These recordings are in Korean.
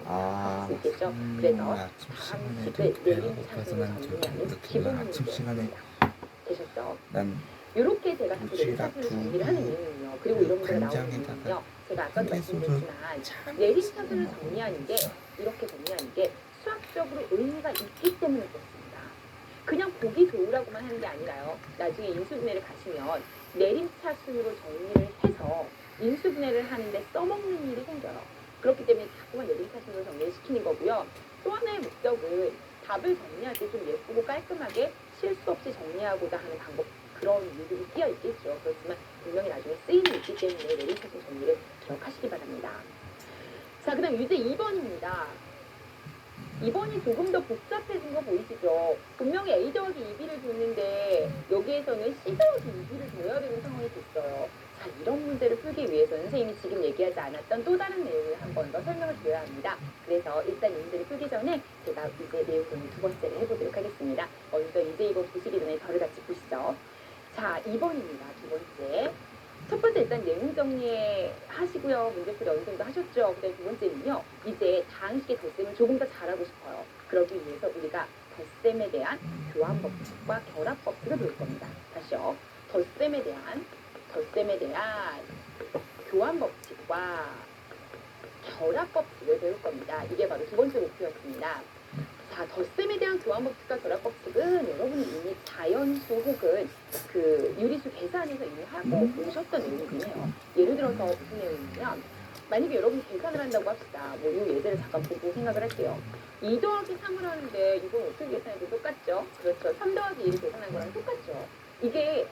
할 수 있겠죠. 그래서 아침 시간에 방식을 배가 내림 고파서 차순을 난 정리하는 저녁부터 기본 아침 시간에 문제입니다. 되셨죠? 난 이렇게 제가 자꾸 내림 도시락 차순을 두 정리를 하는 이유는요. 그리고 이런 문제가 나오는 간장에다가 이유는요. 제가 아까도 흑개소를 말씀드렸지만 참 내림 찍어 차순을 먹어. 정리하는 게 이렇게 정리하는 게 수학적으로 의미가 있기 때문에 그렇습니다. 그냥 보기 좋으라고만 하는 게 아니라요. 나중에 인수분해를 가시면 내림차순으로 정리를 해서 인수분해를 하는데 써먹는 일이 생겨요. 그렇기 때문에 자꾸만 내림차순으로 정리를 시키는 거고요. 또 하나의 목적은 답을 정리할 때 좀 예쁘고 깔끔하게 실수 없이 정리하고자 하는 방법, 그런 이유들이 끼어 있겠죠. 그렇지만 분명히 나중에 쓰임이 있기 때문에 내림차순 정리를 기억하시기 바랍니다. 자, 그 다음 유제 2번입니다. 2번이 조금 더 복잡해진 거 보이시죠? 분명히 A 더하기 2B를 줬는데 여기에서는 C 더하기 2B를 줘야 되는 상황이 됐어요. 자, 이런 문제를 풀기 위해서는 선생님이 지금 얘기하지 않았던 또 다른 내용을 한 번 더 설명을 드려야 합니다. 그래서 일단 이 문제를 풀기 전에 제가 이제 내용 두 번째를 해보도록 하겠습니다. 먼저 이제 이거 보시기 전에 저를 같이 보시죠. 자, 2번입니다. 두 번째. 첫 번째 일단 내용 정리 하시고요. 문제풀이 어느 정도 하셨죠. 그다음에 두 번째는요. 이제 다항식의 덧셈을 조금 더 잘하고 싶어요. 그러기 위해서 우리가 덧셈에 대한 교환 법칙과 결합 법칙을 배울 겁니다. 다시요. 덧셈에 대한 교환 법칙과 결합 법칙을 배울 겁니다. 이게 바로 두 번째 목표였습니다. 자, 덧셈에 대한 교환 법칙과 결합 법칙은 여러분이 이미 자연수 혹은 그 유리수 계산에서 이미 하고 오셨던 내용이긴 해요. 예를 들어서 무슨 내용이냐면, 만약에 여러분이 계산을 한다고 합시다. 뭐 이 예제를 잠깐 보고 생각을 할게요. 2 더하기 3을 하는데 이건 어떻게 계산해도 똑같죠? 그렇죠. 3 더하기 1을 계산한 거랑 똑같죠. 이게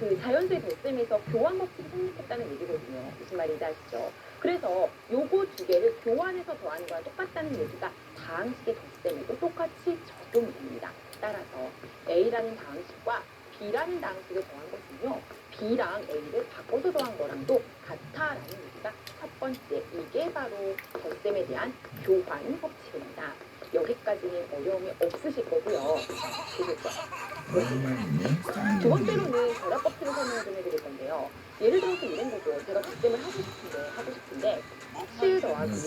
그 자연수의 덧셈에서 교환 법칙이 성립했다는 얘기거든요. 무슨 말인지 아시죠? 그래서 요거 두 개를 교환해서 더하는 거랑 똑같다는 얘기가 다항식의 덧셈에도 똑같이 적용이 됩니다. 따라서 A라는 다항식과 B라는 다항식을 더한 것은요. B랑 A를 바꿔서 더한 거랑도 같다라는 얘기가 첫 번째, 이게 바로 덧셈에 대한 교환 법칙입니다. 여기까지는 어려움이 없으실 거고요. 두 번째로는 결합 법칙을 설명을 좀 해드릴 건데요. 예를 들어서 이런 거죠. 제가 덧셈을 하고 싶은데 7 더하기 2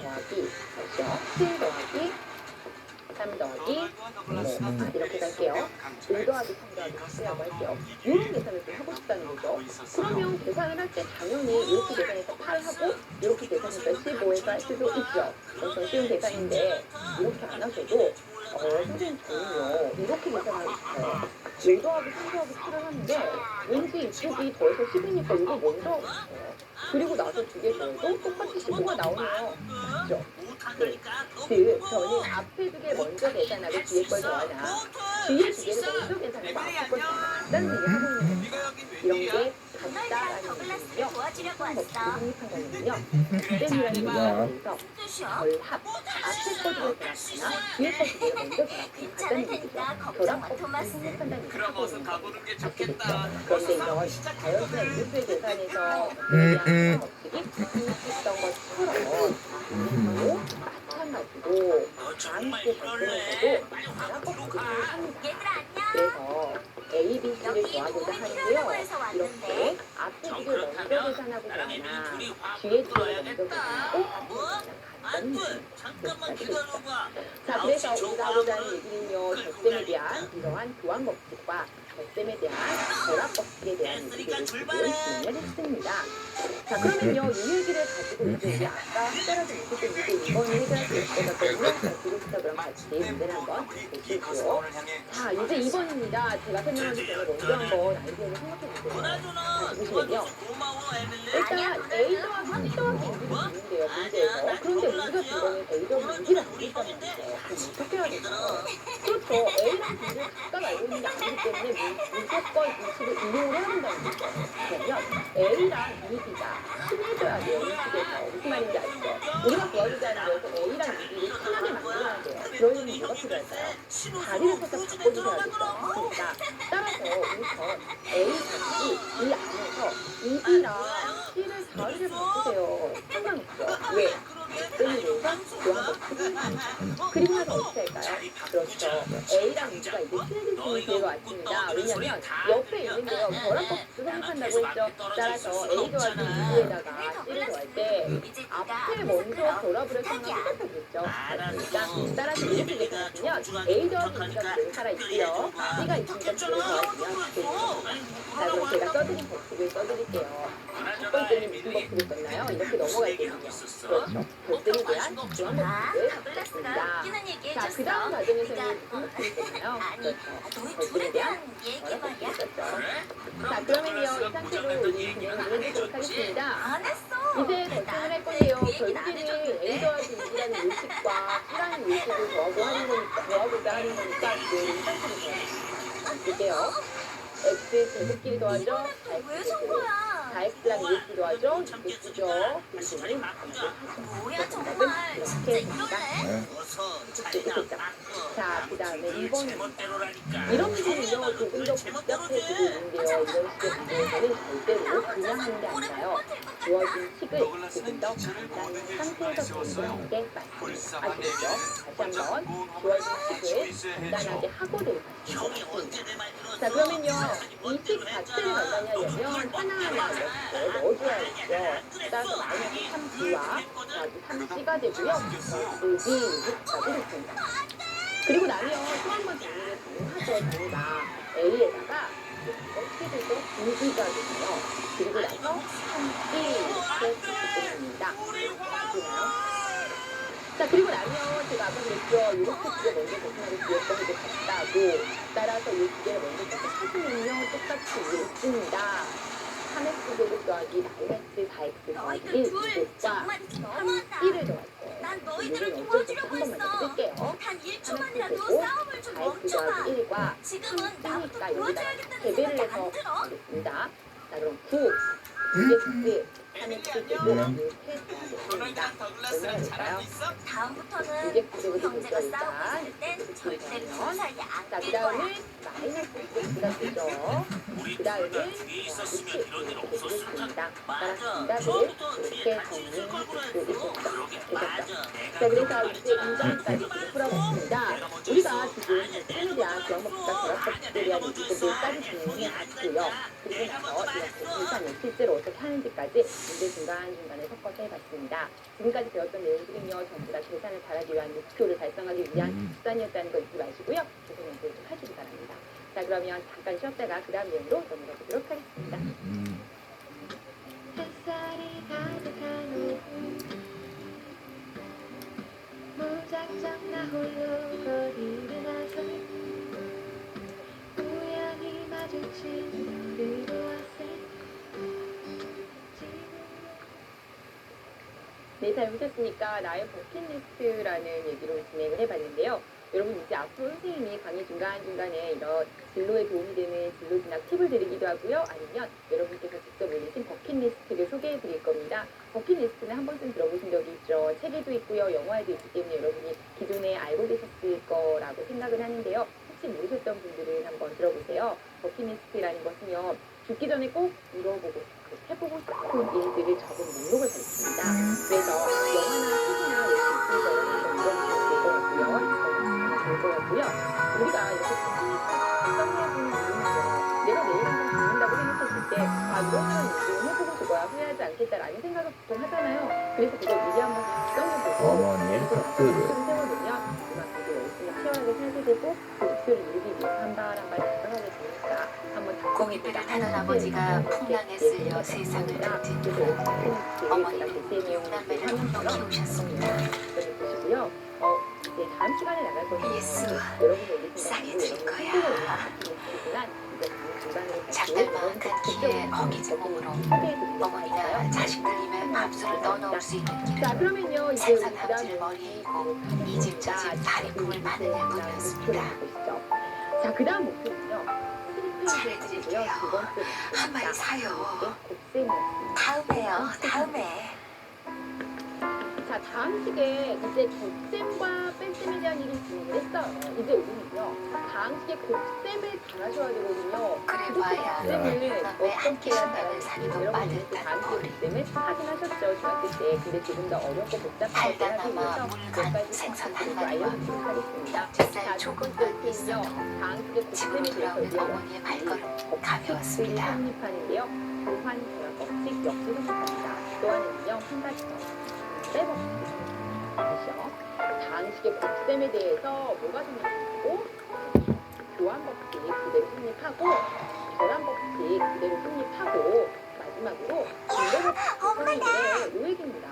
더하기 7 더하기 3 더하기 이렇게 갈게요. 5 더하기 3 더하기 4라고 할게요. 이런 계산을 좀 하고 싶다는 거죠. 그러면 계산을 할 때 당연히 이렇게 계산해서 8하고 이렇게 계산해서 15해서 할 수도 있죠. 엄청 쉬운 계산인데 이렇게 안 하셔도 선생님 저는요 이렇게 계산하고 싶어요. 5 더하기 3 더하기 7을 하는데 왠지 이쪽이 더해서 10이니까 이거 먼저 하고 싶어요. 그리고 나서 두 개 더해도 똑같이 15가 나오네요. 맞죠? 네. 즉 저는 앞에 두 개 먼저 계산하고 뒤에 걸 더하나 뒤에 두 개를 먼저 계산하고 앞에 걸 더하나 같다는 얘기를 하고 있는 겁니다. 이런 게 같다라는 얘기는요. 수학 법칙이 성립한다는 얘기는요. 덧셈이라는 얘기에 대해서 결합, 앞에 거두를 결합하나 뒤에 거두를 먼저 결합하나 같다는 얘기죠. 결합 법칙이 성립한다는 얘기를 하고 있는 겁니다. 아시겠죠? 그런데 이런 자연수나 인수의 계산에서 대한 법칙이 성립했던 것처럼 또 마찬가지로 다항식의 덧셈에서도 결합 법칙이 성립합니다. 그래서 A, B, C를 구하고자 하는데요. 이렇게 앞에 두 개를 먼저 계산하고 거나 뒤에 두 개를 먼저 계산하고 앞에 간단한 얘기입니다. 자, 그래서 우리가 하고자 하는 얘기는요. 덧셈에 대한 이러한 교환 법칙과 덧셈에 대한 결합 법칙에 대한 얘기를 지금 진행을 했습니다. 자, 그러면요. 이 얘기를 가지고 이제 우리 아까 해결하지 못했던 이제 2번을 해결할 수 있을 것 같거든요. 가지고부터 그럼 같이 문제를 한번 보시고요. 자, 이제 2번입니다. 제가 설명하기 전에 먼저 한번 아이디어를 생각해 보세요. 다시 보시면요. 일단 A 더하기 B 더하기 2를 주는데요. 문제에서. 그런데 우리가 준 거는 A 더하기 2를 안 줬단 말이죠. 그럼 어떻게 해야 될까요? 그렇죠. A랑 B를 각각 알고 있는 게 아니기 때문에 무조건 이 식을 이용을 해야 된다는 거죠. 그러면 A랑 2B가 친해져야 돼요. 이 식에서. 무슨 말인지 아시죠? 우리가 구하고자 하는 거에서 A랑 2B를 친하게 만들어야 돼요. 그러려면 뭐가 필요할까요? 자리를 살짝 바꿔주셔야겠죠. 그러니까 따라서 우선 A 값이 이 안에서 2B랑 C를 자리를 바꾸세요. 상관없죠. 왜? 덧셈에 대해서 교환 법칙을 그리고 나서 어떻게 할까요? 그렇죠. A랑 2가 이제 친해질 수 있는 기회가 왔습니다. 왜냐면 옆에 있는데요. 결합 법칙을 성립한다고 했죠. 따라서 A 더하기 2에다가 C를 더할 때 앞에 먼저 결합을 해서 하나 생각해보겠죠. 그러니까 따라서 이렇게 계산하시면 A더하기 B가 그대로 살아있고요. C가 있으니까 그대로 더하시면 자, 그럼 제가 써드린 법칙을 써드릴게요. 첫 번째는 무슨 법칙을 썼나요? 이렇게 넘어갈게요. 그렇죠. 결승에 대한 교환 법칙을 썼습니다. 자, 그 다음 과정에서는 무슨 법칙을 썼나요? 그렇죠. 결승에 대한 결합 법칙을 썼죠. 자, 그러면요, 이 상태로 우리 진행을 해보도록 하겠습니다. 이제 결승을 할 건데요. 결국에는 A 더하기 B라는 의식과 C라는 의식을 더하고자 하는 거니까 이 상태로 볼게요. X 제곱끼리 더하죠. 왜 산 거야? 4X랑 2X 더하죠. 6X죠. 그리고는 뭐야 정말 진짜 이러네. 자, 그 다음에 2번입니다. 이런 문제는요, 조금 더 복잡해지고 있는데요. 이런 식의 문제에서는 절대로 그냥 하는 게 아니라요. 주어진 식을 조금 더 간단한 상태에서 공부하는 게 맞습니다. 아시겠죠? 다시 한번 주어진 식을 간단하게 하고 내려가겠습니다. 자, 그러면요, 이 식 자체를 간단히 하려면 하나하나 넣어줘야겠죠. 따라서 마이너스 3B와 3C가 되고요. 여기 6까지 됐습니다. 그리고 나면 또 한 번 정리를 가능하죠. 저희가 A에다가 어떻게 되죠? 2B가 되고요. 그리고 나서 3B 이렇게 됩니다. 보시나요? 자, 그리고 나면 제가 아까 그랬죠. 이렇게 두 개 먼저 계산하고 뒤에 거 해도 같다고. 따라서 이 두 개를 먼저 계산하시면요. 똑같이 읽습니다. 3x 제곱 더하기 마이너스 4x 더하기 1 이것과 3b를 더할 거예요. 난 너희들을 이거는 도와주려고 한 번만 더 했어. 쓸게요. 단 1초만이라도 3x 싸움을 좀 제곱 4x 멈춰봐. 더하기 1과 지금은 나부터 3b니까 여기다 도와줘야겠다는 대배를 생각이 해서 안 들어? 하겠습니다. 자, 그럼 9 2x 3x 제곱 이렇게 더하겠습니다. 얼마나 될까요? 다음부터는 이게 구조가 형제가 되죠, 싸우고 일단. 있을 땐 절대로 그러면 그 사이에 자, 안 그 낄 거야. 다음에 마이너스 2x가 되죠. 그 다음에 이렇게 되겠습니다. 따라 정답을 이렇게 정리할 수 있겠죠. 자, 그래서 이제 문장까지 풀어봤습니다. 우리가 지금 에 대한 기억법과 결합법칙에 대한 얘기들까지 진행해 봤고요. 그리고 나서 이렇게 계산을 실제로 어떻게 하는지까지 문제 중간중간에 섞어서 해봤습니다. 지금까지 배웠던 내용들은요, 전부 다 계산을 잘하기 위한 목표를 달성하기 위한 수단이었다는 거 잊지 마시고요. 계산 연습을 좀 하시기 바랍니다. 자, 그러면 잠깐 쉬었다가 그 다음 내용으로 넘어가 보도록 하겠습니다. 햇살이 가득한 오후 무작정 나 홀로 거리를 나서 우연히 마주친 너를 보았을 네, 잘 보셨습니까? 나의 버킷리스트라는 얘기로 진행을 해봤는데요. 여러분 이제 앞으로 선생님이 강의 중간중간에 이런 진로에 도움이 되는 진로 진학 팁을 드리기도 하고요. 아니면 여러분께서 직접 올리신 버킷리스트를 소개해 드릴 겁니다. 버킷리스트는 한 번쯤 들어보신 적이 있죠. 책에도 있고요. 영화에도 있기 때문에 여러분이 기존에 알고 계셨을 거라고 생각을 하는데요. 혹시 모르셨던 분들은 한번 들어보세요. 버킷리스트라는 것은요. 죽기 전에 꼭 이뤄보고 해보고 싶은 일들을 적은 목록을 가리킵니다. 그래서 영화나 책이나 이렇게 이런 거 좋을 것 같고요. 우리가 이렇게 성공해보는 이유는요. 내가 내일 한번 죽는다고 생각했을 때 이런 일을 해보고 싶어야 후회하지 않겠다라는 생각을 보통 하잖아요. 그래서 그걸 미리 한번 정해보고 어머니의 턱들을 세워두면 그만큼 열심히 치열하게 살게 되고 그 목표를 이루기 위해서 한 발 한 발 달성하게 되니까 한번 고깃배를 타던 아버지가 풍랑에 쓸려 세상을 등진 후 어머니는 육남매를 홀로 키우셨습니다. 보시고요. 이제 다음 시간에 나갈 거예요. 예수, 여러분이 싸게 줄 거야. 작달만한 키에 어기지 몸으로 어머니가 자식들 입에 밥술을 넣어놓을 수 있는 자, 길은 그러면요. 이제 생선 합질 머리에 있고 이 집 저 집 다리품을 파는 일뿐이었습니다. 자, 그 다음 목표는요. 잘해드릴게요. 한 마리 사요. 다음에요. 다음에. 자, 다음 시기에 이제 곱셈과 뺄셈에 대한 일이 진행을 했어요. 이제 우리는요, 다음 시기에 곱셈을 잘하셔야 되거든요. 그래봐야 곱셈을 너왜 한 끼 신랑을 사기도 빠듯한 다음 머리. 시기에 곱셈을 하긴 하셨죠, 중학교 때. 근데 조금 더 어렵고 복잡한 것들 하기 달달나마 위해서 물 몇 간 가지 생선 한 방법을 마리와 알려드리도록 하겠습니다. 뱃살 자, 첫 번째 조금만 팁은요, 있어도 다음 시기에 집으로 곱셈에 대해서 돌아오는 우리가 어머니의 발걸음 가벼웠습니다. 성립하는데요. 교환 결합 법칙 역시 성립합니다. 또 하나는요, 한 가지 더. 빼버립니다. 아시죠? 장식의 곱셈에 대해서 뭐가 성립되고 교환 법칙 그대로 성립하고 결합 법칙 그대로 성립하고 마지막으로 분배 법칙 성립의 요액입니다.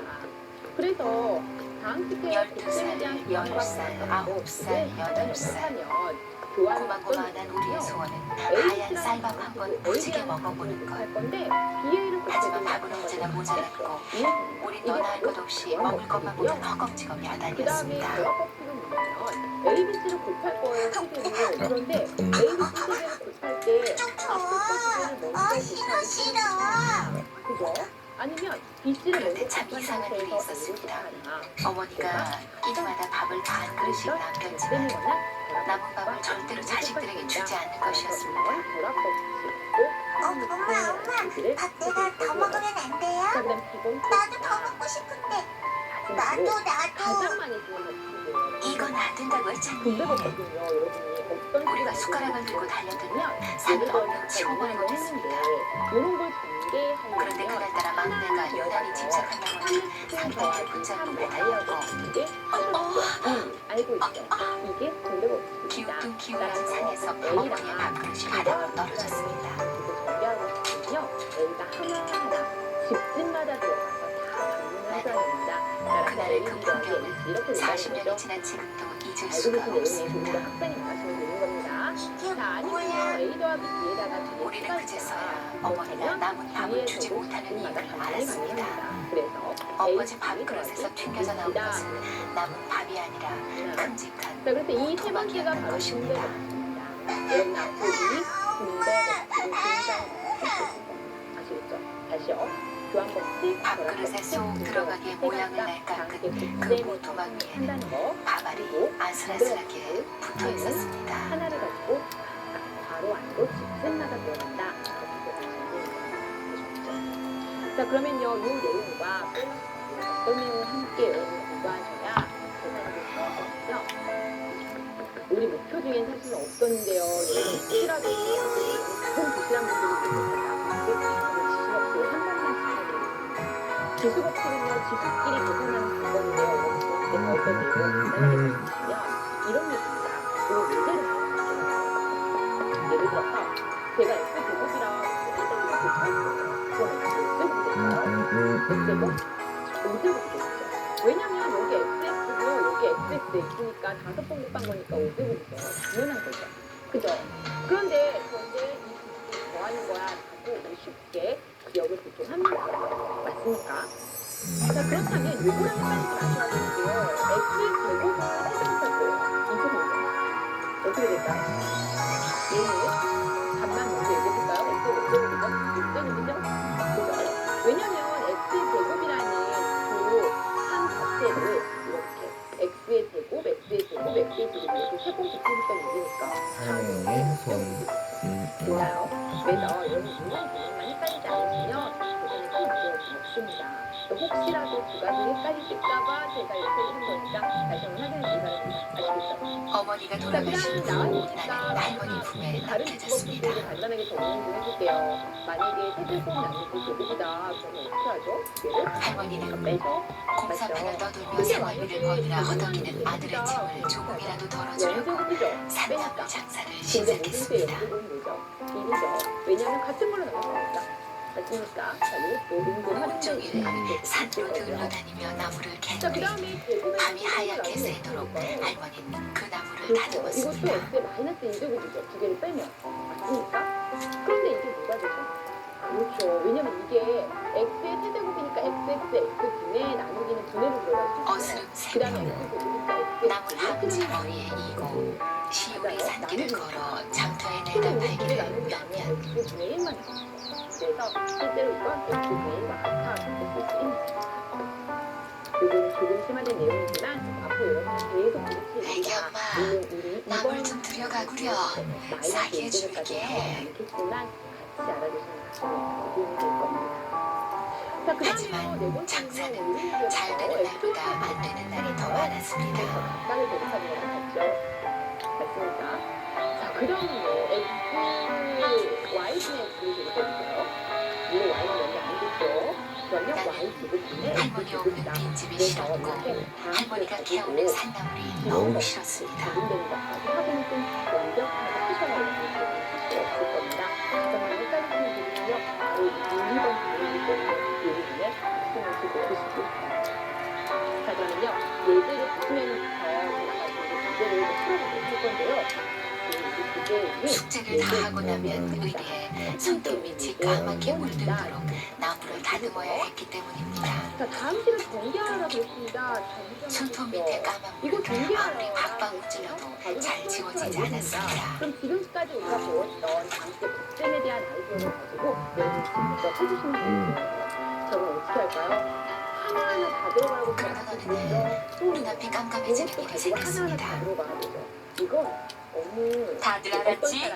그래서 장식의 곱셈에 대한 12살, 10살, 9살, 8살 하면 교환 고만고만한 우리의 소원은 하얀 쌀밥 한 번 무지개 먹어보는 것. 할 건데 BA를 하지만 밥은 언제나 모자랐고 우린 너나 할 것 없이 먹을 것만 보면 허겁지겁 그 다음에 야단이었습니다. 결합 법칙은 뭐냐면 ABC를 곱할 거예요, 세개를. 그런데 ABC 세개를 곱할 때 앞에 거 두 개를 먼저 곱하기 그죠? 아니면 BC를 그런데 먼저 참 곱한 이상한 일이 상태에서 있었습니다. A를 곱하나. 어머니가 일마다 밥을 반 그릇씩 남겼지만 남은 밥을 절대로 자식들에게 주지 않는 것이었습니다. 결합 법칙도 엄마, 밥 내가 더 먹으면 안 돼요? 자, 그다음 기본 나도 더 먹고 싶은데. 나도. 가장 많이 쓰는 법칙이에요. 이건 안 된다고 분배 했잖니. 법칙은요, 여러분이 어떤 우리가 식으로 숟가락을 들고 달려들면 예를 산을 들어 얼른 치워버리고 됐습니다. 이런 걸 전개하려면 그런데 그날따라 막내가 유난히 집착한다고 상당히 붙잡고 매달렸고 이게 알고 있죠. 이게 분배 법칙입니다. 기웃든 기웃든 산에서 어머니의 밥그릇이 바닥으로 떨어졌습니다. 전개하고 싶으면요, A가 하나하나 집집마다 들어가서 다 방문을 하셔야 됩니다. 그날의 그 풍경은 이렇게 40년이 지난 지금도 잊을 알고 수가 계신 내용에 없습니다. 좀더 학생이 나가시면 되는 겁니다. 이게 자, 아니면 뭐야? A 더하기 B에다가 뒤에 우리는 그제서야 어머니가 남은 밥을 주지 못하는 이유를 알았습니다. 그래서 엎어진 밥그릇에서 튕겨져 나온 것은 남은 밥이 아니라 큼직한 자, 그래서 이 세 번째가 바로 것입니다. 분배법칙입니다. 여러분 앞으로 이 분배법칙을 굉장히 아시겠죠? 다시요. 교환법칙, 밥그릇에 쏙 들어가게 모양을 낼 깎은 그 모토막위에는 한다는 거 밥알이 아슬아슬하게 붙어 있었습니다. 하나를 가지고 바로 안으로 집집마다 들어간다. 자, 그러면요, 이 내용과 어떤 내용을 함께 여러분이 공부하셔야 계산하실 수 있죠? 우리 목표 중엔 사실 없었는데요. 여러분 혹시라도 그런 부실한 분들이 계시다면 지수법칙을 한 번만 지켜드립니다. 지수법칙은요, 지수끼리 계산하는 방법인데요. 여러분 어떤 내용을 간단하게 보시면 이런 얘기입니다. 이 문제를 볼게요. 예를 들어서 제가 X제곱이랑 X제곱을 곱했어요. 그러면 X제곱? X제곱이 되겠죠. 왜냐면 여기 XX고요, 여기 XX 있으니까 5번 곱한 거니까 5제곱이죠. 당연한 거죠. 그죠? 그런데 이 더하는 거야 하고 쉽게 기억을 보통 합니다. 맞습니까? 자, 그렇다면 요거랑 헷갈리지 마셔야 되는데요. X제곱을 해석할 거예요. 이렇게 됩니다. 어떻게 될까요? 얘는 답만 먼저 얘기해볼까요? X 몇 제곱이죠? 6제곱이죠? 그죠? 왜냐면 X제곱이라는 그 한 자체를 이렇게 X의 제곱, X의 제곱, X의 제곱 이렇게 세번 곱해줬다는 얘기니까 몰라요. 그래서 여러분 이런 개념만 헷갈리지 않으시면 계산에 큰 어려움이 없습니다. 또 혹시라도 두 가지 헷갈리실까봐 제가 이렇게 해준 거니까 다시 한번 확인해 주시면 아시겠죠? 어머니가 자, 돌아가신 그다음 후 나왔으니까 나는 할머니 품에 다른 남겨졌습니다. 주법들을 간단하게 정리 좀 해볼게요. 만약에 세제곱 나누기 제곱이다. 그러면 어떻게 하죠? 얘를 할머니는 빼서 공사판을 떠돌며 생활비를 벌느라 허덕이는 아들의 짐을 조금이라도 덜어주려고 영제곱이죠. 산나물 장사를 근데 모든 때 시작했습니다. 영제곱은 뭐죠? 1이죠. 왜냐하면 같은 걸로 나눴으니까. 맞습니까? 자, 이것도 운동하는 온종일 산으로 들러다니며 나무를 자, 그 캔뒤 다음에 제곱의 밤이 하얗게 제곱이 새도록 나오는 거예요. 할머니는 그 나무를 그렇죠. 이것도 다듬었습니다. X의 마이너스 2제곱이죠. 두 개를 빼면. 맞습니까? 그런데 이게 뭐가 되죠? 그렇죠. 왜냐면 이게 X의 세제곱이니까 XXX분의 나누기는 분해로 들어갈 수 있어요. 어스름 그 다음에 새벽 X제곱이니까 나물 아버지 머리에 이고 시골의 산길을 걸어 장터에 내다 팔기를 몇년 X분의 1만 있어요. 그래서 실제로 이건 X분의 1과 같아. 쓸수 있는 요거는 조금 심화된 내용이지만 앞으로 여러분이 계속 애기 부딪히니까 엄마 나물 좀 들여가구려 싸게 해줄게. 않겠지만 같이 알아두시면 나중에 도움이 될 겁니다. 자, 그 하지만 장사는 잘 되는 날보다 안 되는 날이 더 많았습니다. 각각을 대립하는 거랑 같죠? 맞습니까? 자, 그 다음은요, X, Y분의 X를 대립해볼까요? 물론 Y는 연결 안 됐죠? 그러면 나는 Y제곱분의 할머니 없는 X제곱이다. 빈집이 그래서 싫었고 이렇게 할머니가 가지고 키우는 산나물이 너무 싫었습니다. 적용되는 것까지 확인을 좀 완벽하게 하셔야 할수 없을 겁니다. 정말 헷갈리시는 부분은요. 바로 이 1번 부분이기 때문에 이 부분에 신경 쓰고 보시기 바랍니다. 자, 그러면요. 예제를 보시면서 제가 문제를 풀어보도록 할 건데요. 숙제를 다 하고 나면 의리에 손톱 밑이 까맣게 물들도록 나무를 다듬어야 했기 때문입니다. 자, 다음 시를 전개하라고 했습니다. 손톱 밑에 까만 물을 아무리 박박 문질러도 잘 지워지지 않았습니다. 그럼 지금까지 우리가 배웠던 다음시의 복생에 대한 아이디어를 가지고 여러분이 직접 해주시면 되는데요. 저는 어떻게 할까요? 하나하나 다 들어가고 그러던 어느 날 눈앞이 깜깜해지는 일이 하나하나 생겼습니다. 다 들어가야 되죠. 이건 어느 다들 알았지?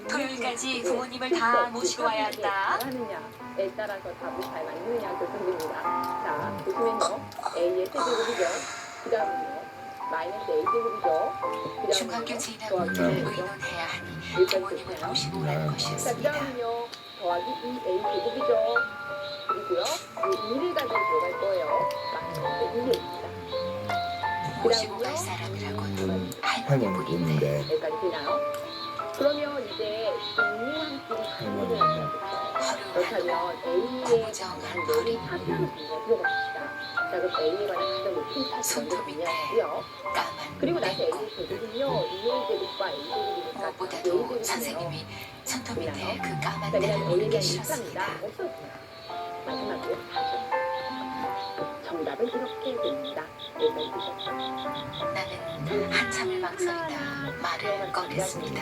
토요일까지 부모님을 다 모시고 와야 한다. 하느냐에 따라서 답이 잘 맞느냐 결정됩니다. 자, 보시면요. A의 세제곱이죠. 그 다음은요. 마이너스 A제곱이죠. 그 중학교 진학을 의논해야 하니 부모님을 모시고 오라는 자, 그 것이었습니다. 다음은요. 더하기 2A제곱이죠. 그리고요. 이 2를 가지고 들어갈 거예요. 마이너스 2A입니다. 모시고 갈 사람이라고는 할머니뿐인데 여기까지 되나요? 그러면 이제 동료함끼리 가는 거예요. 그렇다면 A에 무정한 관한 허리, 내린 차트를 들어봅시다. 자, 그럼 A에 관한 가장 높은 차트 손톱 밑에 고요 까만 그리고 나서 땡고 A의 제곱은요, 2A 제곱과 A 제곱이니까 무엇보다도 선생님이 손톱 밑에 그 까만 자, 때를 그다음 보는 A에 게 대한 싫었습니다. 일상이다. 없어집니다. 마지막으로 4죠. 정답은 이렇게 됩니다. 여기까지 되셨죠? 나는 한참을 망설이다 말을 꺼냈습니다.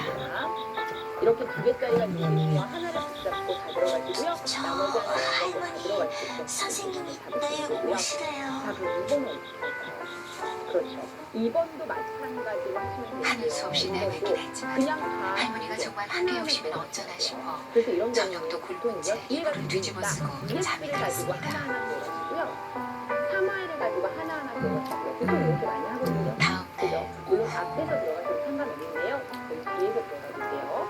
이렇게 두 개짜리가 있으면 하나를 붙잡고 다 들어가시고요. 저 나머지 하나는 다 할머니, 들어가시고. 선생님이 다 날 붙이시고요. 오시래요. 자, 그럼 2번은 어떻게 할까요? 그렇죠. 2번도 마찬가지로 하시면 되는데요. 하는 수 없이 내뱉긴 했지만 그냥 다 할머니가 정말 학교 오시면 어쩌나 싶어 그래서 이런 저녁도 굶은 채 이불을 뒤집어 쓰고 잠이 가지고 들었습니다. 하나하나 배워가시고요. 3화를 가지고 하나하나 배워가시고요. 보통 이렇게 많이 하거든요. 다음 그죠? 날 물론 앞에서 들어가셔도 상관없는데요. 여기 뒤에서 들어가주세요.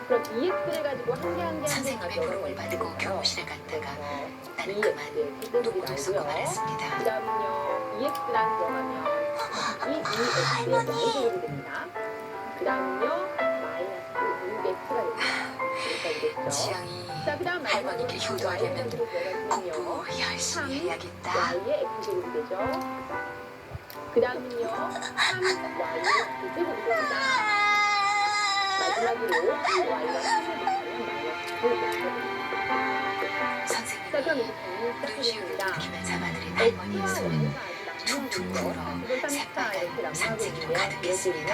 그럼 EX를 가지고 한 개 한 개 선생님의 부름을 받고 교무실에 갔다가 나는 그만 눈물을 쏟고 그 말았습니다. 다음은요. EX랑 들어가면 이 EX의 Y제곱이 됩니다. 그 다음은요. 마이너스 6X가 됩니다. 여기까지 됐죠? 지영이 자, 그 다음 할머니께 효도하려면 공부 열심히 해야겠다. Y의 X제곱이 되죠. 그 다음은요. 3Y의 X제곱이 됩니다. 마지막으로 Y와 3을 곱하면 마이너스 9X가 됩니다. 자, 그럼 선생님이 이제 정리 눈시울을 시작합니다. 붉히며 잡아들인 할머니의 손은 퉁퉁 불어 새빨간 산책으로 가득했습니다.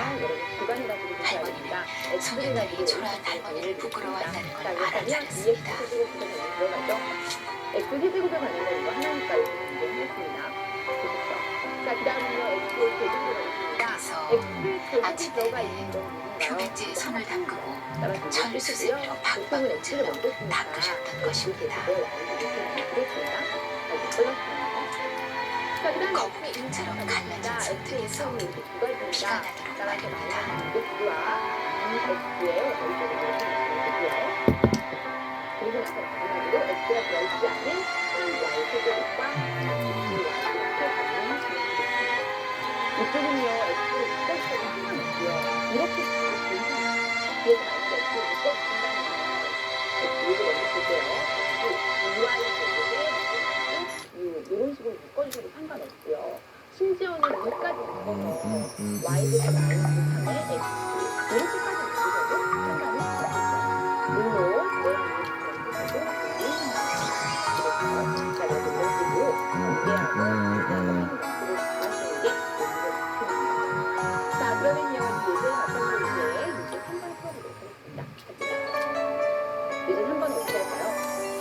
할머니는 소년들이 초라한 할머니를 부끄러워한다는 걸 알아지 않았습니다. X제곱에 관한 거 이거 하나니까요. 준비했습니다. 보셨죠? 자, 그 다음은요. X의 제곱으로 있습니다. X의 아침 제곱이 들어가 내내 있는 건 휴백지에 손을 담그고 따라서 철수세미로 박박 문질러 닦으셨던 것입니다. 거북이 등처럼 갈라진 손등에서 피가 나도록 말입니다. 그리고 나서 마지막으로 X가 들어있지 않은 Y 세제곱과 이쪽은요, X를 묶어주셔도 상관없고요. 이렇게 뒤에서 만약에 X를 묶어주신다는 거예요. 이거 먼저 볼게요. Y 제곱에 이런 식으로 묶어주셔도 상관없고요. 심지어는 여기까지 묶어서 Y제곱 마이너스 3에 X 이렇게까지 묶으셔도 상관이 없습니다. 물론 내 이렇게 묶어도 자, 이렇게 이런 식으로 전개하고 하는 것들을 하시는 게 자, 그러면요, 예제를 바꿔서 이제 3번 풀어보도록 하겠습니다. 예제 3번은 어떻게 할까요?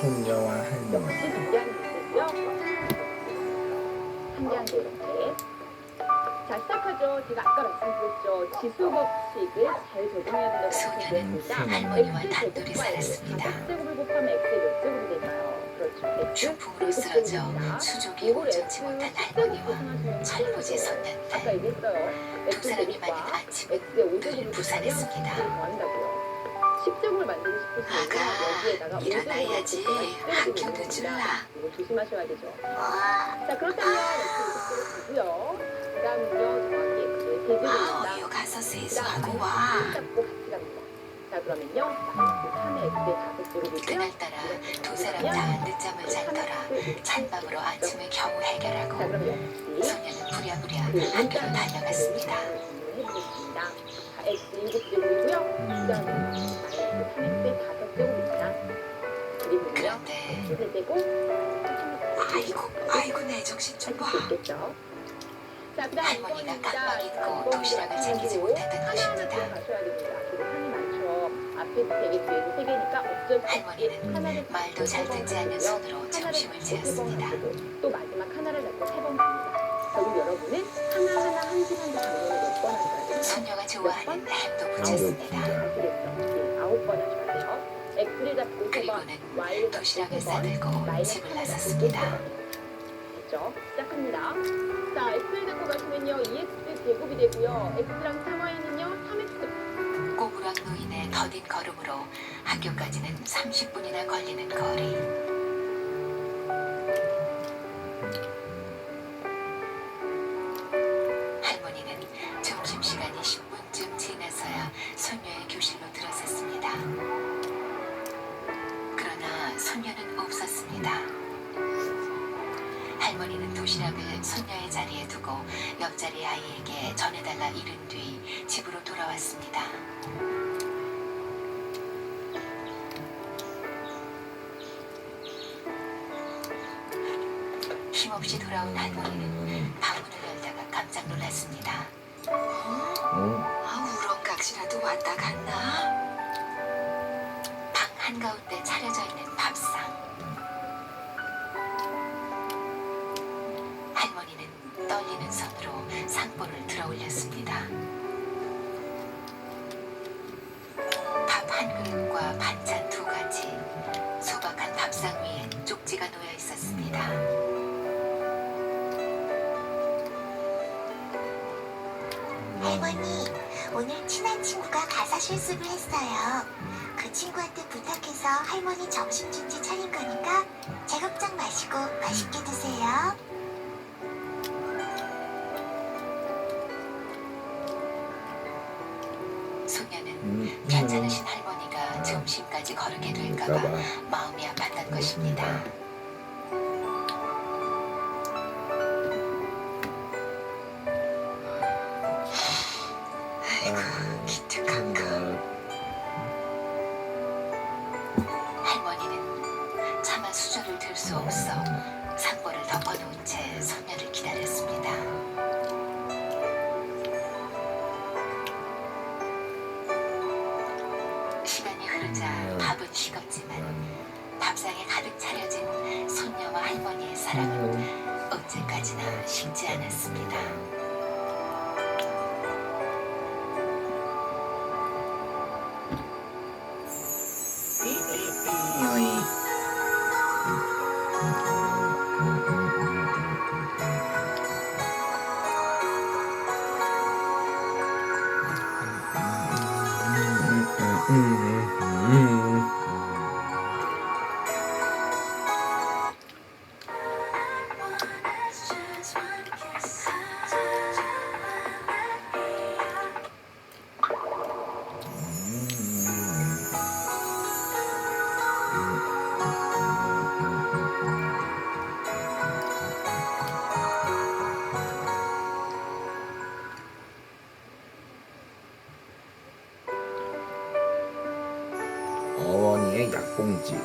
손녀와 할머니 역시 준비하는 문제고요. 한 개 한 개 이렇게. 자, 시작하죠. 제가 아까 말씀드렸죠. 지수 법칙을 잘 적용해야 된다고 소녀는 말씀드렸습니다. 할머니와 단둘이 살았습니다. X제곱을 곱하면 X의 몇 제곱이 될까요? 그렇죠. 중풍으로 쓰러져 수족이 오전지 못한 할머니와 철부지 아까 손녀딸 얘기했어요. 두 사람이 맞는 아침은 늘 부산했습니다. 더한다고요. 십중을 만들고 싶으시면 아가, 여기에다가 일어나야지. 학교 늦을라. 이거 조심하셔야 되죠. 우와, 자, 그렇다면 이렇게 되고요. 그다음은요, 정확히 돼지고기입니다. 어여 가서 세수하고 와. 잡고 같이 갑니다. 자, 그러면요, 참외 그때 5개로 그날따라 두 사람 다 늦잠을 잤더라. 찬밥으로 아침을 겨우 해결하고 자, 그럼 역시 소녀는 부랴부랴 학교로 달려갔습니다. 해보겠습니다. 자, X 7제곱이고요. 그다음에 마이너스 3X 5제곱입니다. 그리고요, 그런데 3제곱. 아이고 내 정신 좀 봐. 있겠죠. 자, 그다음 할머니가 깜빡 잊고 도시락을 챙기지 못했던 것입니다. 가셔야 됩니다. 그리고 한이 많죠. 앞에도 3개, 뒤에도 3개니까 어쩔 수 없이 할머니는 하나를 말도 잘 듣지 않는 손으로 점심을 지었습니다. 또 마지막 하나를 잡고 3번 갑니다. 결국 여러분은 하나하나 한 시간도 당연히 몇번 하셔야 돼요. 소녀가 좋아하는 햄도 붙였습니다. 아시겠죠? 네, 9번 하셔야 돼요. X를 잡고 3번, 그리고는 Y를 잡고 도시락을 3번, 싸들고 마이너스 집을 3을 나섰습니다. 됐죠? 시작합니다. 자, X를 잡고 가시면요, 2X 제곱이 되고요. X랑 3Y는요, 3X. 꼬부랑 노인의 더딘 걸음으로 학교까지는 30분이나 걸리는 거리. 할머니는 점심시간이 10분쯤 지나서야 손녀의 교실로 들어섰습니다. 그러나 손녀는 없었습니다. 할머니는 도시락을 손녀의 자리에 두고 옆자리 아이에게 전해달라 이른 뒤 집으로 돌아왔습니다. 힘없이 돌아온 할머니는 방문을 열다가 깜짝 놀랐습니다. 우렁각시라도 왔다 갔나? 방 한가운데 차려져 있는 밥상. 할머니는 떨리는 손으로 상보를 들어 올렸습니다. 밥 한 그릇과 반찬 2가지, 소박한 밥상 위엔 쪽지가 놓여 있었습니다. 할머니, 오늘 친한 친구가 가사 실습을 했어요. 그 친구한테 부탁해서 할머니 점심 준비 차린 거니까 제걱정 마시고 맛있게 드세요. 소녀는 괜찮으신 할머니가 점심까지 거르게 될까봐 마음이 아팠던 것입니다. 아이고, 기특한가. 할머니는 차마 수저를 들 수 없어 상보를 덮어놓은 채 소녀를 기다렸습니다. 시간이 흐르자 밥은 식었지만 밥상에 가득 차려진 손녀와 할머니의 사랑은 언제까지나 식지 않았습니다. 어머니의 약봉지.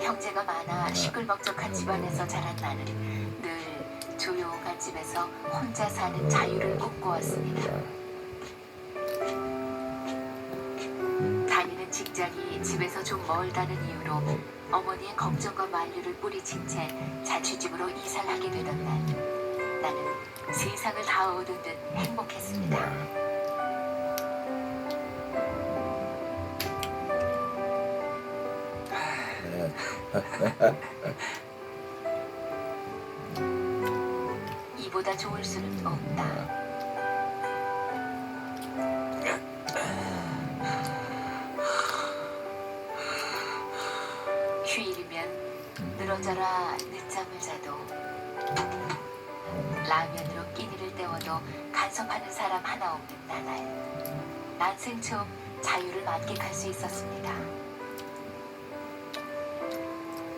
형제가 많아 시끌벅적한 집안에서 자란 나는 늘 조용한 집에서 혼자 사는 자유를 꿈꿔왔습니다. 다니는 직장이 집에서 좀 멀다는 이유로 어머니의 걱정과 만류를 뿌리친 채 자취집으로 이사를 하게 되던 날, 나는 세상을 다 얻은 듯 행복했습니다. 이보다 좋을 수는 없다. 휴일이면 늘어져라 늦잠을 자도 라면으로 끼니를 때워도 간섭하는 사람 하나 없는 나날. 난생 처음 자유를 만끽할 수 있었습니다.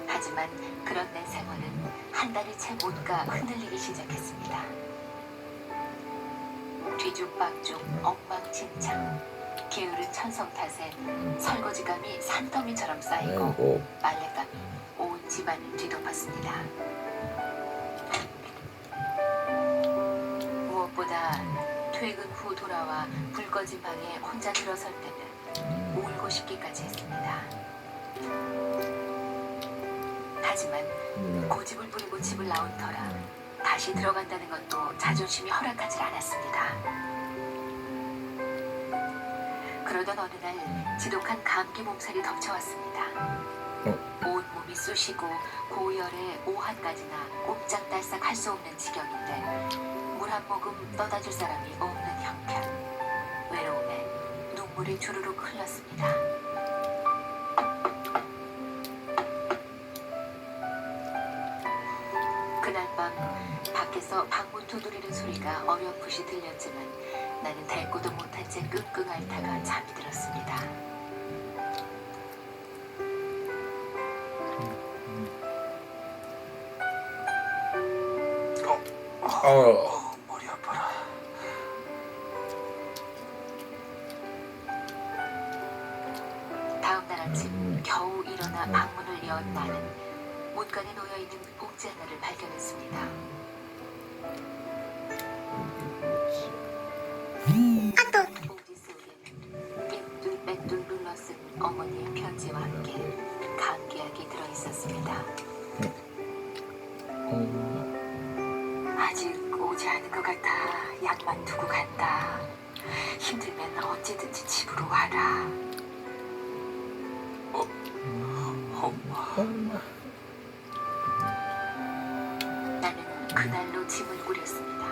하지만 그런 내 생활은 한 달이 채 못 가 흔들리기 시작했습니다. 뒤죽박죽 엉망진창, 게으른 천성 탓에 설거지감이 산더미처럼 쌓이고 아이고. 빨랫감이 온 집안을 뒤덮었습니다. 무엇보다 퇴근 후 돌아와 불 꺼진 방에 혼자 들어설 때는 울고 싶기까지 했습니다. 하지만 고집을 부리고 집을 나온 터라 다시 들어간다는 것도 자존심이 허락하지 않았습니다. 그러던 어느 날 지독한 감기 몸살이 덮쳐왔습니다. 온몸이 쑤시고 고열에 오한까지나 꼼짝달싹 할 수 없는 지경인데 물 한 모금 떠다 줄 사람이 없는 형편. 외로움에 눈물이 주르륵 흘렀습니다. 그날 밤 밖에서 방문 두드리는 소리가 어렴풋이 들렸지만 나는 대꾸도 못한 채 끙끙 앓다가 잠이 들었습니다. 머리 아파라. 다음 날 아침 겨우 일어나 방문을 연 나는 문간에 놓여있는 봉지 하나를 발견했습니다. 봉지 속에는 뺀둘뺀둘 눌러쓴 어머니의 편지와 함께 감기약이 들어있었습니다. 아직 오지 않은 것 같아 약만 두고 간다. 힘들면 언제든지 집으로 와라. 엄마. 나는 그날로 짐을 꾸렸습니다.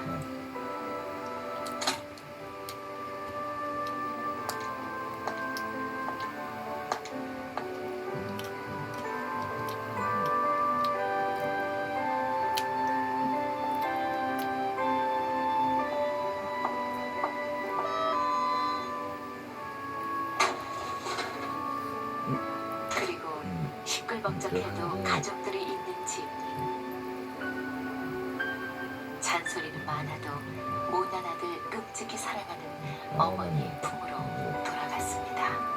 그리고 시끌벅적해도 가족들이 있는 집. 잔소리는 많아도 못난 아들 끔찍히 사랑하는 어머니의 품으로 돌아갔습니다.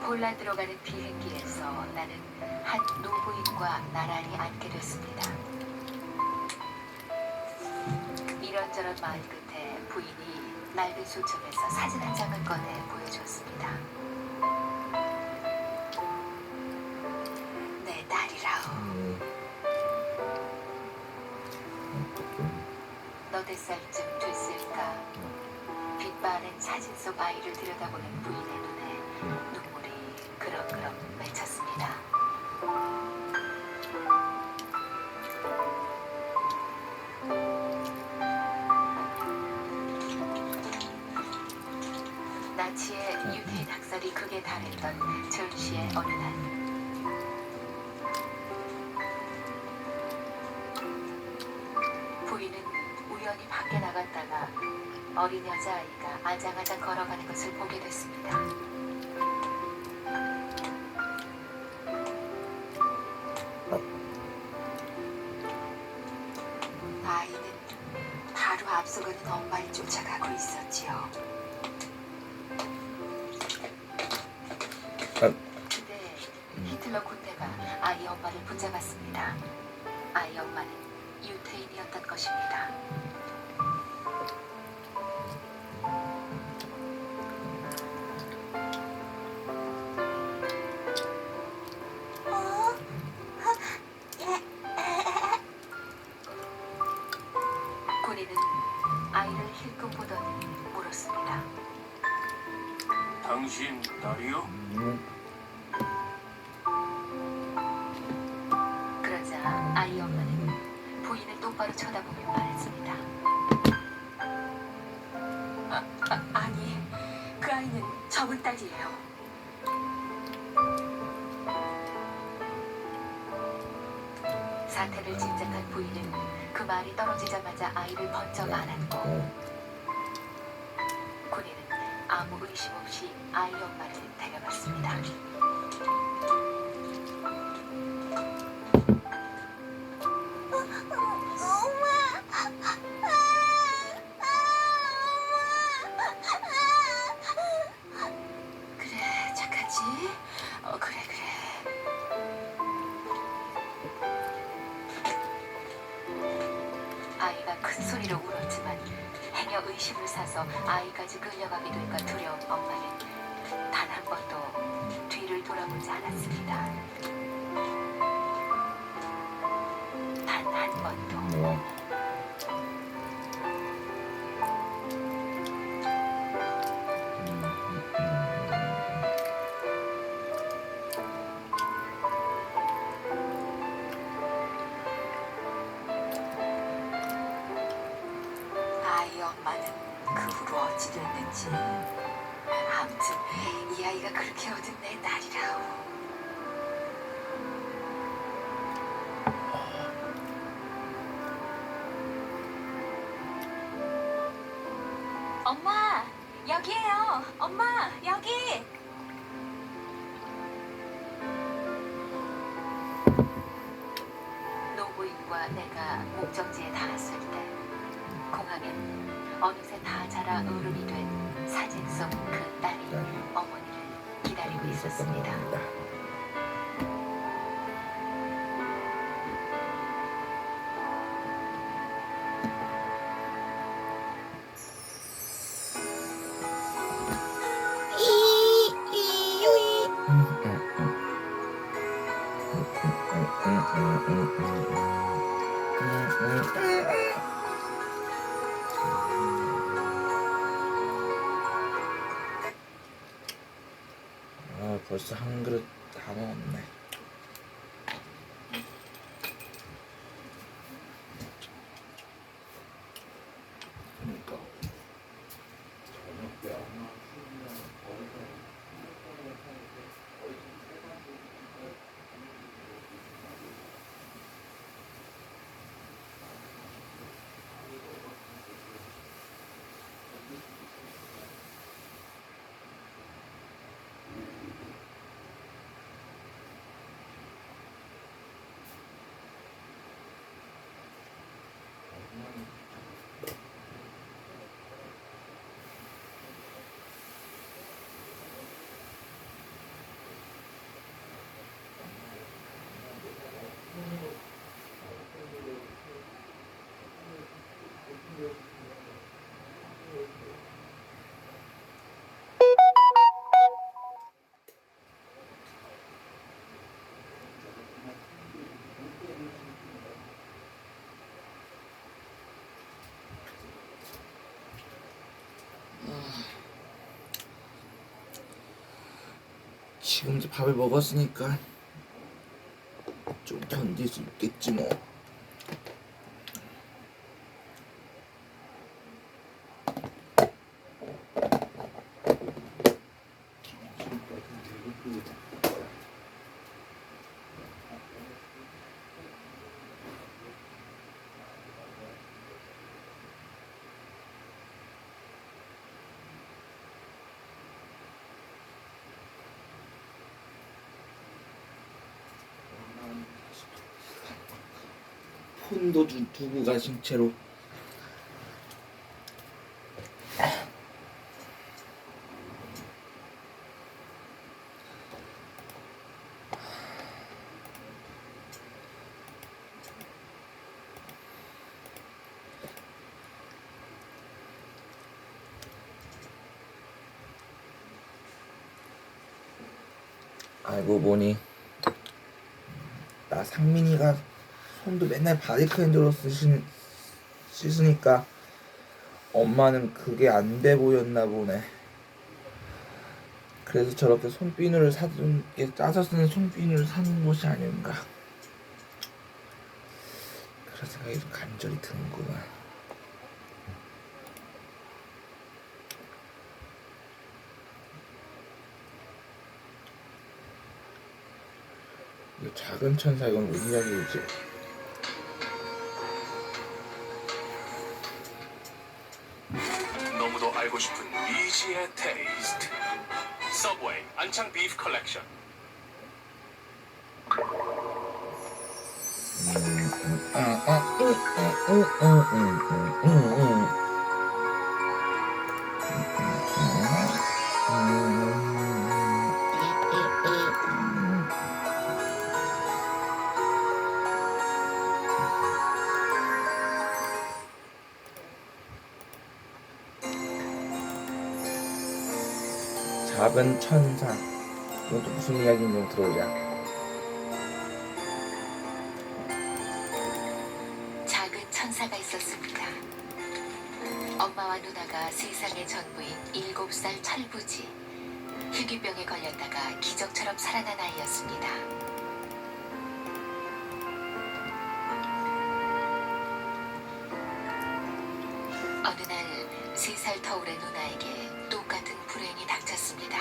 폴란드로 가는 비행기에서 나는 한 노부인과 나란히 앉게 됐습니다. 이런저런 말 끝에 부인이 낡은 소총에서 사진 한 장을 꺼내 보여줬습니다. 몇 살쯤 됐을까. 빛바랜 사진 속 아이를 들여다보는 부인의 눈에 눈물이 그럭그럭 맺혔습니다. 나치의 유태 닭살이 극에 달했던 전시의 어느 날, 부인은 우연히 밖에 나갔다가 어린 여자아이가 아장아장 걸어가는 것을 보게 됐습니다. 아이는 바로 앞서가는 엄마를 쫓아가고 있었지요. 그때 히틀러 군대가 아이 엄마를 붙잡았습니다. 아이 엄마는 유태인이었던 것입니다. 군인은 아이를 힐끔 보더니 물었습니다. 당신 딸이요? 그러자 아이 엄마는 부인을 똑바로 쳐다보며 말했습니다. 아니, 그 아이는 저분 딸이에요. 사태를 짐작한 부인은 그 말이 떨어지자마자 아이를 번쩍 안았고, 군인은 아무 의심 없이 아이 엄마를 데려갔습니다. 그래, 착하지? 그래. 아이가 큰 소리로 울었지만 행여 의심을 사서 아이까지 끌려가게 될까 두려운 엄마는 단 한 번도 뒤를 돌아보지 않았습니다. 단 한 번도. 아이 엄마는 그 후로 어찌 됐는지, 아무튼 이 아이가 그렇게 얻은 내 딸이라오. 엄마, 여기에요. 엄마, 여기. 노부인과 내가 목적지에 닿았을 때 공항엔 어느새 다 자라 어른이 된 사진 속 그 딸이 어머니를 기다리고 있었습니다. 벌써 한 그릇 다 먹었네. 그러니까. 지금 이제 밥을 먹었으니까 좀 견딜 수 있겠지 뭐. 폰도 두고 가신 채로 알고 보니 나 상민이가 손도 맨날 바디크렌저로 씻으니까 엄마는 그게 안 돼 보였나 보네. 그래서 저렇게 손비누를 사둔 게 짜서 쓰는 손비누를 사는 것이 아닌가 그런 생각이 좀 간절히 드는구나. 이 작은 천사 이건 무슨 이야기이지? 너무도 알고 싶은 이지의 테이스트. 서브웨이 안창 비프 컬렉션. 작은 천사 이것도 무슨 이야기인지 좀 들어보자. 작은 천사가 있었습니다. 엄마와 누나가 세상의 전부인 7살 철부지. 희귀병에 걸렸다가 기적처럼 살아난 아이였습니다. 어느 날 3살 터울의 누나에게 똑같은 불행이 닥쳤습니다.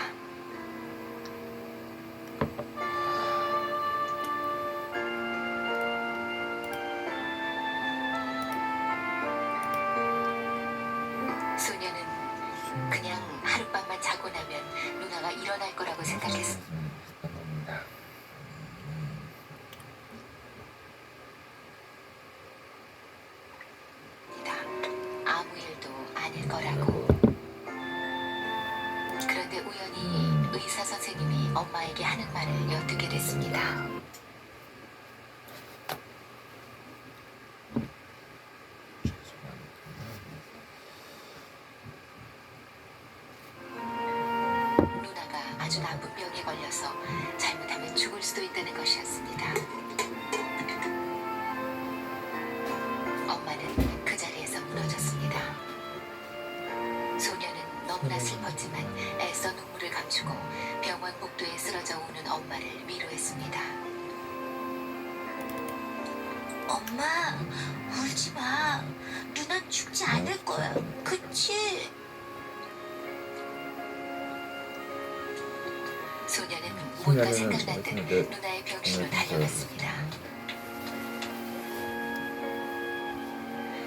소녀는 그냥 하룻밤만 자고 나면 누나가 일어날 거라고 생각했습니다. 아무 일도 아닐 거라고. 그런데 우연히 의사 선생님이 엄마에게 하는 말을 엿듣게 됐습니다. 누나가 아주 나쁜 병에 걸려서 잘못하면 죽을 수도 있다는 것이었습니다. 엄마는 그 자리에서 무너졌습니다. 소녀는 너무나 슬펐지만 애써 눈물을 감추고 병원 복도에 쓰러져 우는 엄마를 위로했습니다. 엄마, 울지 마. 누난 죽지 않을 거야. 그치? 소녀는 뭔가 소녀는 생각난 듯 생각났는데 누나의 병실로 달려갔습니다.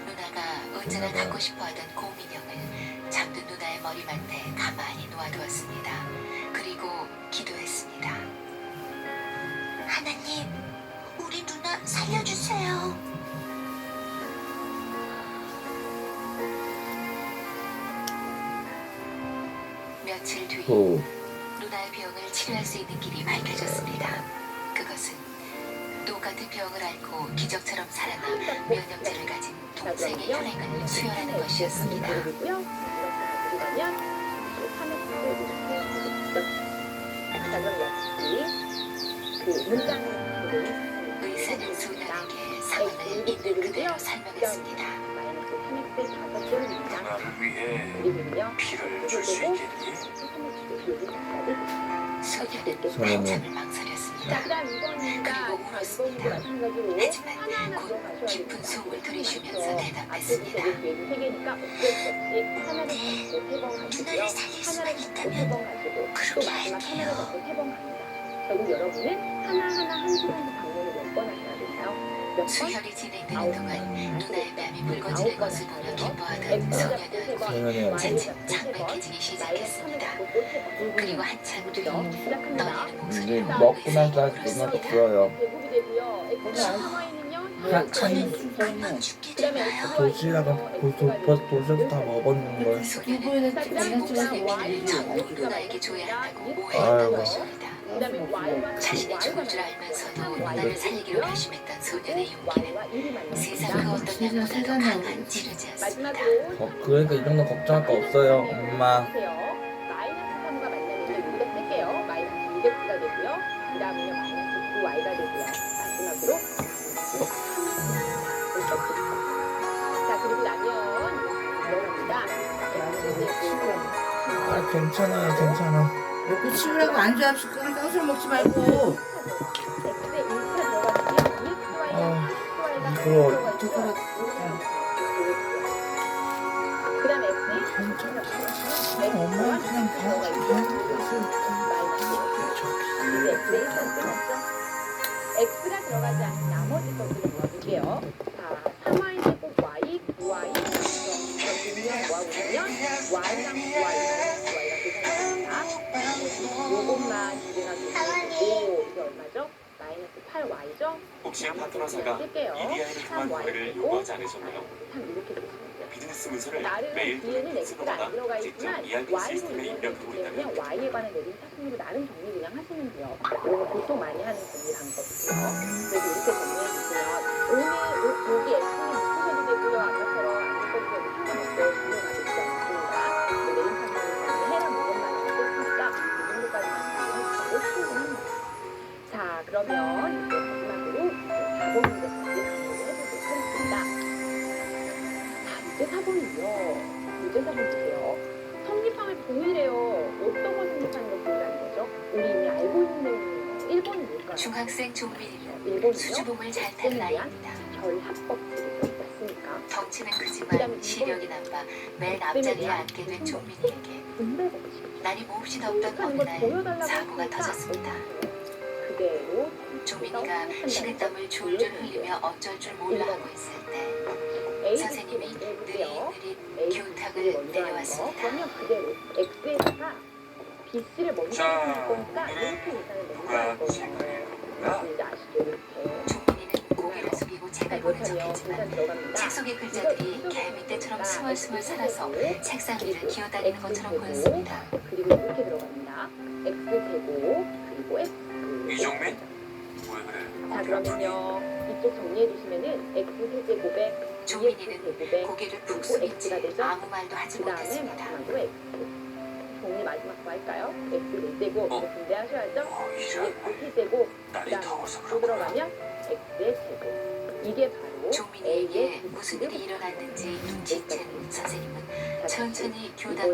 누나가 언제나 누나가 갖고 싶어하던 곰인형을 잠든 누나의 머리맡에 가만히 놓아두었습니다. 그리고 기도했습니다. 하나님, 우리 누나 살려주세요. 며칠 뒤 호 누나의 병을 치료할 수 있는 길이 밝혀졌습니다. 그것은 똑같은 병을 앓고 기적처럼 살아나 면역체를 가진 동생의 혈액을 수혈하는 것이었습니다. 그리고요. 이렇게 가지고 가면 역시 그 문장을 그대로 의사는 소년에게 상황을 있는 그대로 설명했습니다. 누나를 위해 그리고요. 피를 줄 수 있겠니? 소년은 선생님. 한참을 망설였습니다. 그다음 2번입니다. 그리고 울었습니다. 마찬가지로 하지만 하나하나 곧 들어가셔야 깊은 됩니다. 숨을 들이쉬면서 앞에서 대답했습니다. 되게 세 개니까 어쩔 수 없이 하나를 잡고 3번 가시고요. 하나를 잡고 3번 가시고 또 마지막 하나를 잡고 3번 갑니다. 결국 여러분은 하나하나 한 시간도 방문을 몇 번 하셔야 되나요? 몇 번? 수혈이 진행되는 동안 눈에 뺨이 붉어지는 것을 보며 기뻐하던 소년의 얼굴이 차츰 창백해지기 시작했습니다. 그리고 한참 뒤 떨리는 이제 목소리로 먹고 나서 의사가 누나가 물었습니다. 불어요. 대부분 되고요. 하와이는요. 한번 죽게 되나요? 도시락 다 먹었는 걸. 소년은 지금 목숨의 전부 누나에게 줘야 한다고 오해했던 아이고. 것입니다. 그다음에 Y와 자신이 죽을 줄 알면서도 누나를 살리기로 결심했던 소년의 용기는 Y와 1이 맞는 세상 그 어떤 약보다도 강한 치료제였습니다. 마지막으로 그러니까 이 정도 걱정할 거 없어요, 엄마. 마이너스 3과 만나면 여기다 쓸게요. 마이너스 200가 되고요. 그 다음에 마이너스 9y가 되고요. 마지막으로 자 그리고 나면 들어갑니다. 아, 괜찮아요, 괜찮아. 먹고 치우라고 안 좋아하실 거니까 술 먹지 말고. x에 1차 들어가면 아, 이거 젓가락. 그 다음에 x에 괜찮아. 엄마 그냥 x가 들어가지 않은 나머지 것들을 모아볼게요. 자, 3y 제곱 y, 9y, 그러면 모아보면 y랑 y가 계산됩니다. 요것만 두개가 되고 이게 얼마죠? 마이너스 8y죠? 혹시 파트너사가 쓸게요. EDI를 통한 거래를 요구하지 않으셨나요? 참 이렇게 되시면 돼요. 비즈니스 문서를 나름 매일 뒤에는 x가 안 들어가 직접 있지만 ERP y로 시스템에 입력하고 때문에 있다면 y에 관한 내린 사진으로 나름 정리 그냥 하시면 돼요. 이거 보통 많이 하는 정리 방법이고요. 그래서 이렇게 정리해 주시면 오늘 여기 x는 묶으셔도 되고요. 아까처럼 안 묶어도 되고 상관없어요. 분명하지 않습니다. 내린 사진을 정리해라 무것만 하겠습니다. 이 정도까지만 정리하시고 충분합니다. 자 그러면 이제 마지막으로 4번 문제까지 강의를 해보도록 하겠습니다. 자, 문제 4번은요. 문제 4번 보세요. 성립함을 보이래요. 어떤 걸 성립하는 걸 보이라는 거죠? 우리 이미 알고 있는 내용이에요. 1번은 뭘까요? 중학생 종민이는 1번은요. 수주봉을 잘 탈 나이입니다. 결합법들이 좀 있습니까? 덩치는 크지만 시력이 나빠 맨 앞자리에 앉게 된 종민이에게 분배 법칙이죠. 날이 몹시 덥던 성립하는 어느 걸 날 보여달라고 사고가 했으니까 터졌습니다. 그대로 종민이가 식은땀을 줄줄 흘리며 어쩔 줄 몰라 하고 있을 때 A 선생님이 해볼게요. 느릿느릿 교탁을 내려왔습니다. 그러면 그대로 X에다가 BC를 먼저 자, 할 거니까 오늘은 이렇게 계산을 먼저 누가 할 거예요. 생각해볼까? 이제 아시죠? 이렇게. 종민이는 고개를 숙이고 책을 보는 그렇다면 척했지만 계산 들어갑니다. 책 속의 글자들이 개미떼처럼 스멀스멀 살아서 책상 위를 기어다니는 것처럼 보였습니다. 그리고 이렇게 들어갑니다. X제곱 그리고 X. 이종민? 왜 그래? 자 그러면요. 이쪽 정리해 주시면은 X세제곱에 종민이는 제곱에 고개를 푹 그리고 X가 숙였지 되죠? 아무 말도 하지 그 다음에 못했습니다. 마지막으로 X. 종이 마지막 거 할까요? X제곱 이렇게 분배하셔야죠. 이런 X제곱 날이 그다음에 더워서 또 그렇구나. 들어가면 X의 제곱. 이게 바로 종민이에게 무슨 일이 일어났는지 눈치챈 선생님은 천천히 교단을